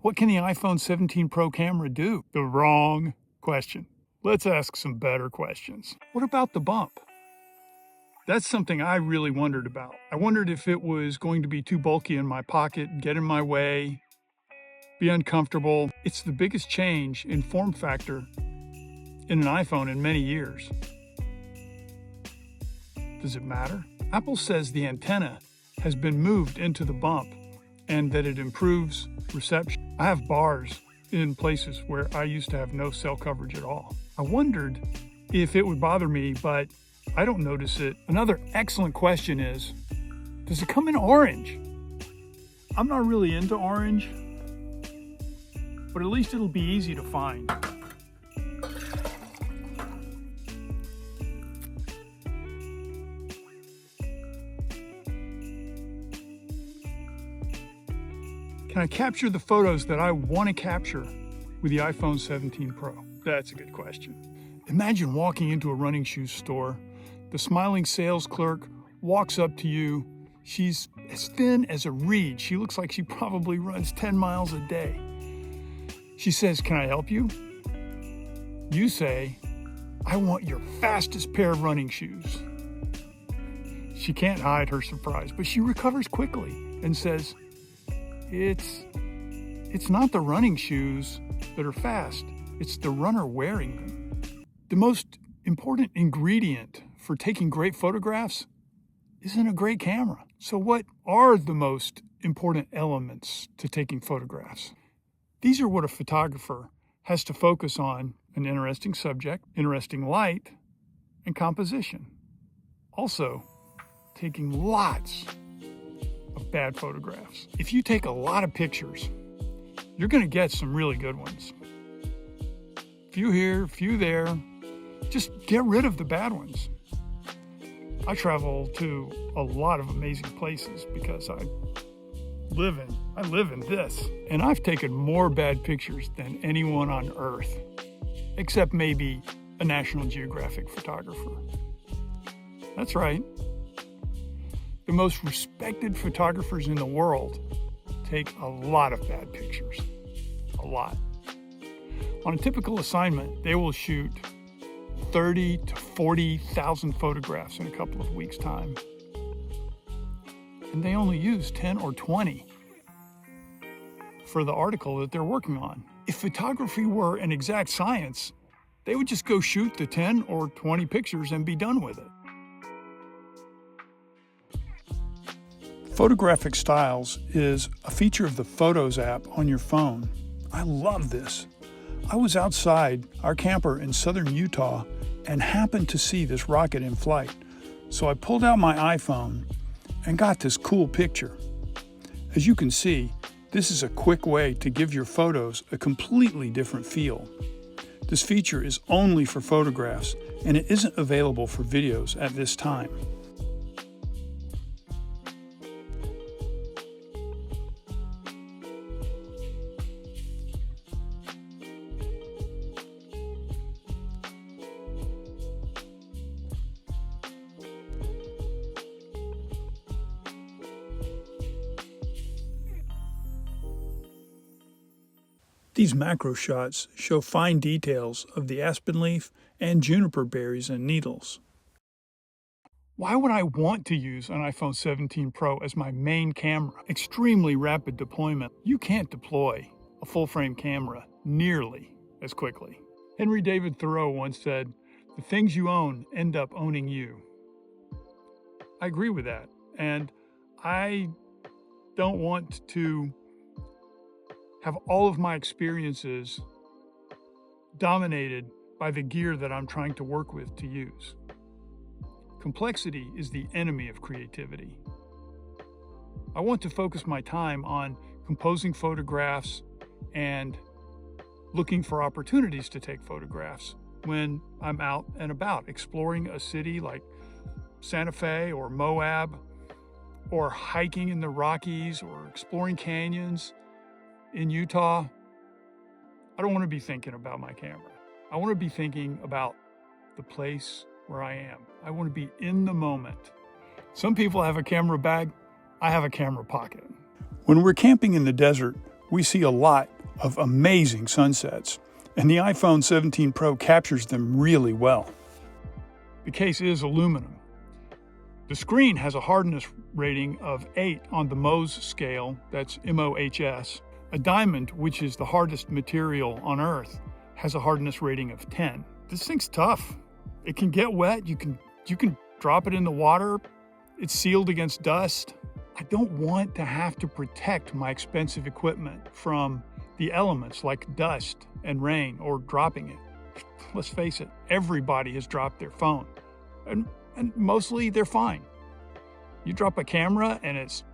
What can the iPhone 17 Pro camera do? The wrong question. Let's ask some better questions. What about the bump? That's something I really wondered about. I wondered if it was going to be too bulky in my pocket, get in my way, be uncomfortable. It's the biggest change in form factor in an iPhone in many years. Does it matter? Apple says the antenna has been moved into the bump and that it improves reception. I have bars in places where I used to have no cell coverage at all. I wondered if it would bother me, but I don't notice it. Another excellent question is, does it come in orange? I'm not really into orange, but at least it'll be easy to find. Can I capture the photos that I want to capture with the iPhone 17 Pro? That's a good question. Imagine walking into a running shoes store. The smiling sales clerk walks up to you. She's as thin as a reed. She looks like she probably runs 10 miles a day. She says, "Can I help you?" You say, "I want your fastest pair of running shoes." She can't hide her surprise, but she recovers quickly and says, It's not the running shoes that are fast. It's the runner wearing them. The most important ingredient for taking great photographs isn't a great camera. So what are the most important elements to taking photographs? These are what a photographer has to focus on: an interesting subject, interesting light, and composition. Also, taking lots of bad photographs. If you take a lot of pictures, you're going to get some really good ones. Few here, few there. Just get rid of the bad ones. I travel to a lot of amazing places because I live in this. And I've taken more bad pictures than anyone on earth, except maybe a National Geographic photographer. That's right. The most respected photographers in the world take a lot of bad pictures. A lot. On a typical assignment, they will shoot 30 to 40,000 photographs in a couple of weeks' time. And they only use 10 or 20 for the article that they're working on. If photography were an exact science, they would just go shoot the 10 or 20 pictures and be done with it. Photographic Styles is a feature of the Photos app on your phone. I love this. I was outside our camper in southern Utah and happened to see this rocket in flight. So I pulled out my iPhone and got this cool picture. As you can see, this is a quick way to give your photos a completely different feel. This feature is only for photographs and it isn't available for videos at this time. These macro shots show fine details of the aspen leaf and juniper berries and needles. Why would I want to use an iPhone 17 Pro as my main camera? Extremely rapid deployment. You can't deploy a full-frame camera nearly as quickly. Henry David Thoreau once said, "The things you own end up owning you." I agree with that, and I don't want to have all of my experiences dominated by the gear that I'm trying to work with to use. Complexity is the enemy of creativity. I want to focus my time on composing photographs and looking for opportunities to take photographs when I'm out and about, exploring a city like Santa Fe or Moab, or hiking in the Rockies, or exploring canyons in Utah. I don't want to be thinking about my camera. I want to be thinking about the place where I am. I want to be in the moment. Some people have a camera bag. I have a camera pocket. When we're camping in the desert, we see a lot of amazing sunsets, and the iPhone 17 Pro captures them really well. The case is aluminum. The screen has a hardness rating of 8 on the Mohs scale, that's MOHS. A diamond, which is the hardest material on Earth, has a hardness rating of 10. This thing's tough. It can get wet, you can drop it in the water, it's sealed against dust. I don't want to have to protect my expensive equipment from the elements like dust and rain or dropping it. Let's face it, everybody has dropped their phone. And mostly they're fine. You drop a camera and it's...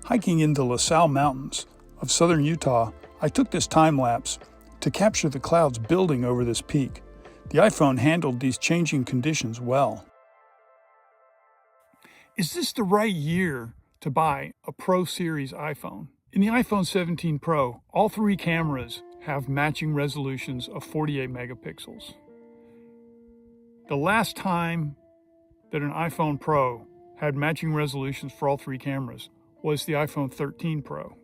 Hiking in the La Salle Mountains of southern Utah, I took this time lapse to capture the clouds building over this peak. The iPhone handled these changing conditions well. Is this the right year to buy a Pro Series iPhone? In the iPhone 17 Pro, all 3 cameras have matching resolutions of 48 megapixels. The last time that an iPhone Pro had matching resolutions for all 3 cameras was the iPhone 13 Pro.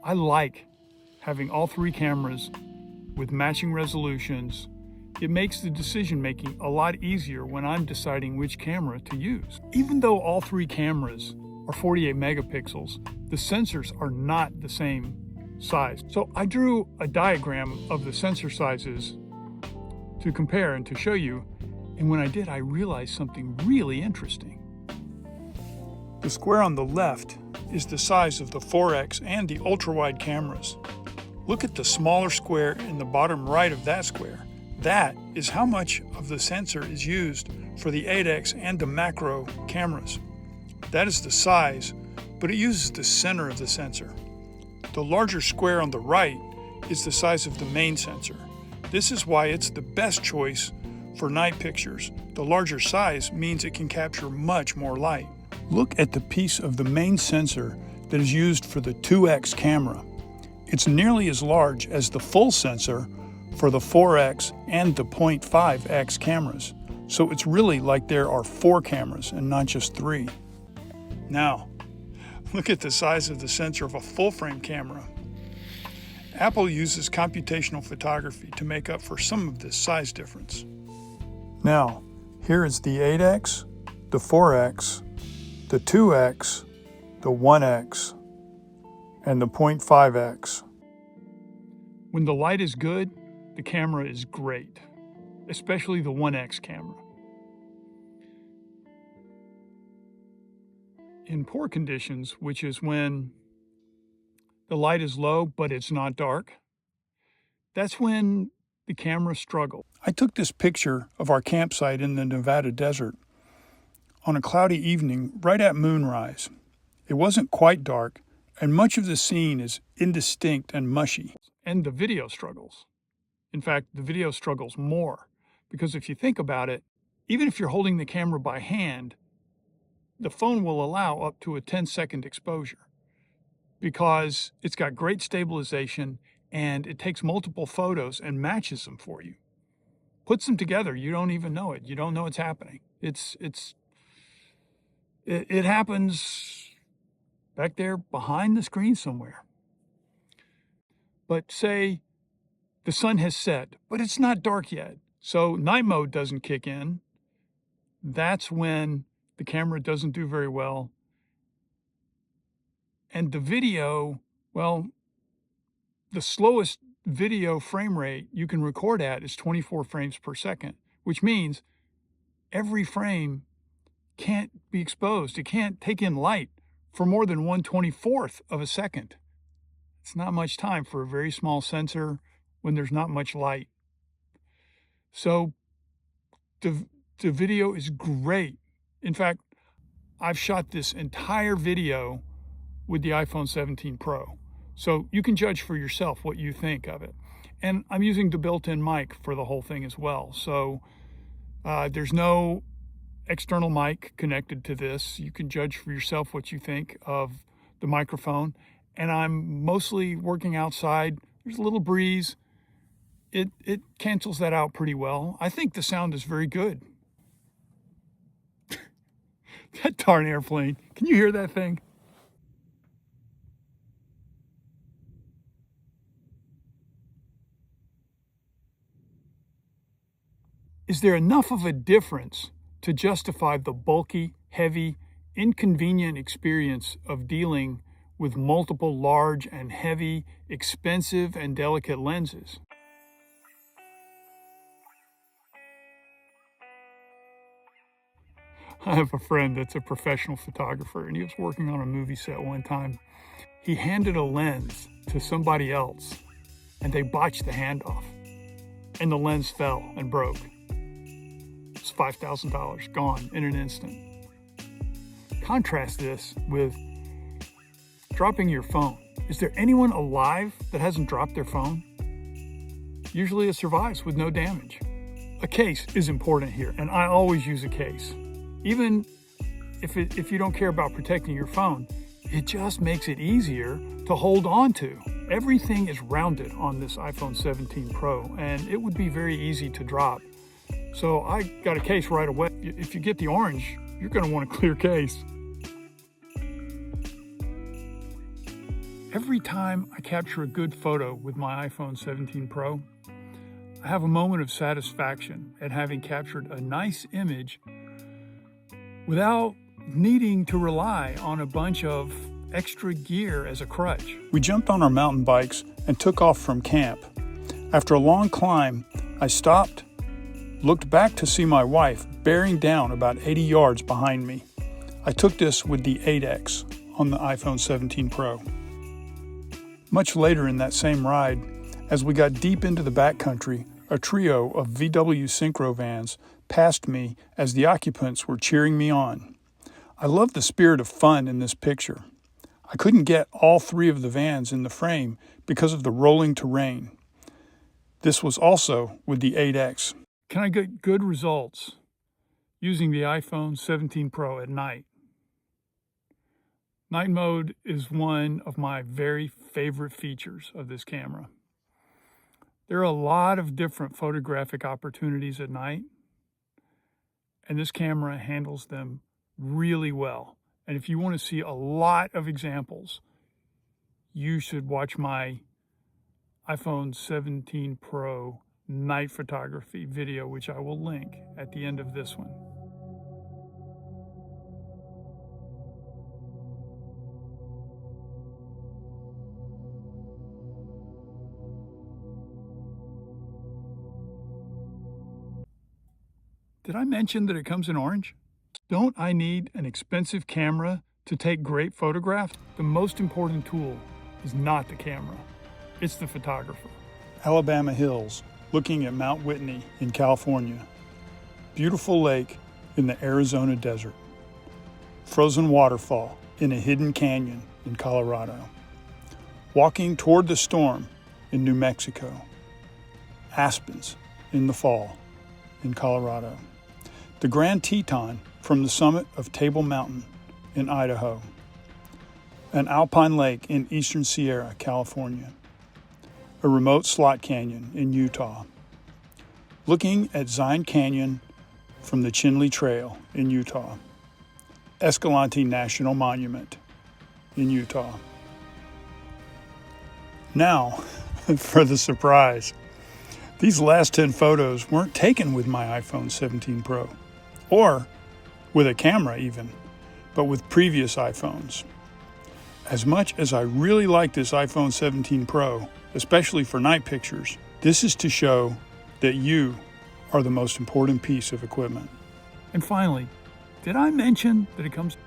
I like having all 3 cameras with matching resolutions. It makes the decision making a lot easier when I'm deciding which camera to use. Even though all 3 cameras are 48 megapixels, the sensors are not the same size. So I drew a diagram of the sensor sizes to compare and to show you. And when I did, I realized something really interesting. The square on the left is the size of the 4X and the ultra-wide cameras. Look at the smaller square in the bottom right of that square. That is how much of the sensor is used for the 8X and the macro cameras. That is the size, but it uses the center of the sensor. The larger square on the right is the size of the main sensor. This is why it's the best choice for night pictures. The larger size means it can capture much more light. Look at the piece of the main sensor that is used for the 2X camera. It's nearly as large as the full sensor for the 4X and the 0.5X cameras. So it's really like there are 4 cameras and not just 3. Now, look at the size of the sensor of a full-frame camera. Apple uses computational photography to make up for some of this size difference. Now, here is the 8X, the 4X, the 2X, the 1X, and the 0.5X. When the light is good, the camera is great, especially the 1X camera. In poor conditions, which is when the light is low but it's not dark, that's when the camera struggles. I took this picture of our campsite in the Nevada desert on a cloudy evening right at moonrise. It wasn't quite dark, and much of the scene is indistinct and mushy. And the video struggles. In fact, the video struggles more, because if you think about it, even if you're holding the camera by hand, the phone will allow up to a 10-second exposure because it's got great stabilization and it takes multiple photos and matches them for you. Puts them together, you don't even know it. You don't know it's happening. It happens back there behind the screen somewhere. But say the sun has set, but it's not dark yet. So night mode doesn't kick in. That's when the camera doesn't do very well. And the video, well, the slowest video frame rate you can record at is 24 frames per second, which means every frame can't be exposed. It can't take in light for more than 1/24th of a second. It's not much time for a very small sensor when there's not much light. So the video is great. In fact, I've shot this entire video with the iPhone 17 Pro. So you can judge for yourself what you think of it. And I'm using the built-in mic for the whole thing as well. So there's no external mic connected to this. You can judge for yourself what you think of the microphone. And I'm mostly working outside. There's a little breeze. It cancels that out pretty well. I think the sound is very good. That darn airplane. Can you hear that thing? Is there enough of a difference to justify the bulky, heavy, inconvenient experience of dealing with multiple large and heavy, expensive and delicate lenses? I have a friend that's a professional photographer, and he was working on a movie set one time. He handed a lens to somebody else, and they botched the handoff, and the lens fell and broke. It's $5,000 gone in an instant. Contrast this with dropping your phone. Is there anyone alive that hasn't dropped their phone? Usually it survives with no damage. A case is important here, and I always use a case. Even if you don't care about protecting your phone, it just makes it easier to hold on to. Everything is rounded on this iPhone 17 Pro, and it would be very easy to drop. So I got a case right away. If you get the orange, you're going to want a clear case. Every time I capture a good photo with my iPhone 17 Pro, I have a moment of satisfaction at having captured a nice image without needing to rely on a bunch of extra gear as a crutch. We jumped on our mountain bikes and took off from camp. After a long climb, I stopped, looked back to see my wife bearing down about 80 yards behind me. I took this with the 8X on the iPhone 17 Pro. Much later in that same ride, as we got deep into the backcountry, a trio of VW Synchro vans passed me as the occupants were cheering me on. I love the spirit of fun in this picture. I couldn't get all three of the vans in the frame because of the rolling terrain. This was also with the 8X. Can I get good results using the iPhone 17 Pro at night? Night mode is one of my very favorite features of this camera. There are a lot of different photographic opportunities at night, and this camera handles them really well. And if you want to see a lot of examples, you should watch my iPhone 17 Pro night photography video, which I will link at the end of this one. Did I mention that it comes in orange? Don't I need an expensive camera to take great photographs? The most important tool is not the camera, it's the photographer. Alabama Hills, looking at Mount Whitney in California. Beautiful lake in the Arizona desert. Frozen waterfall in a hidden canyon in Colorado. Walking toward the storm in New Mexico. Aspens in the fall in Colorado. The Grand Teton from the summit of Table Mountain in Idaho. An alpine lake in eastern Sierra, California. A remote slot canyon in Utah. Looking at Zion Canyon from the Chinle Trail in Utah. Escalante National Monument in Utah. Now, for the surprise. These last 10 photos weren't taken with my iPhone 17 Pro, or with a camera even, but with previous iPhones. As much as I really like this iPhone 17 Pro, especially for night pictures, this is to show that you are the most important piece of equipment. And finally, did I mention that it comes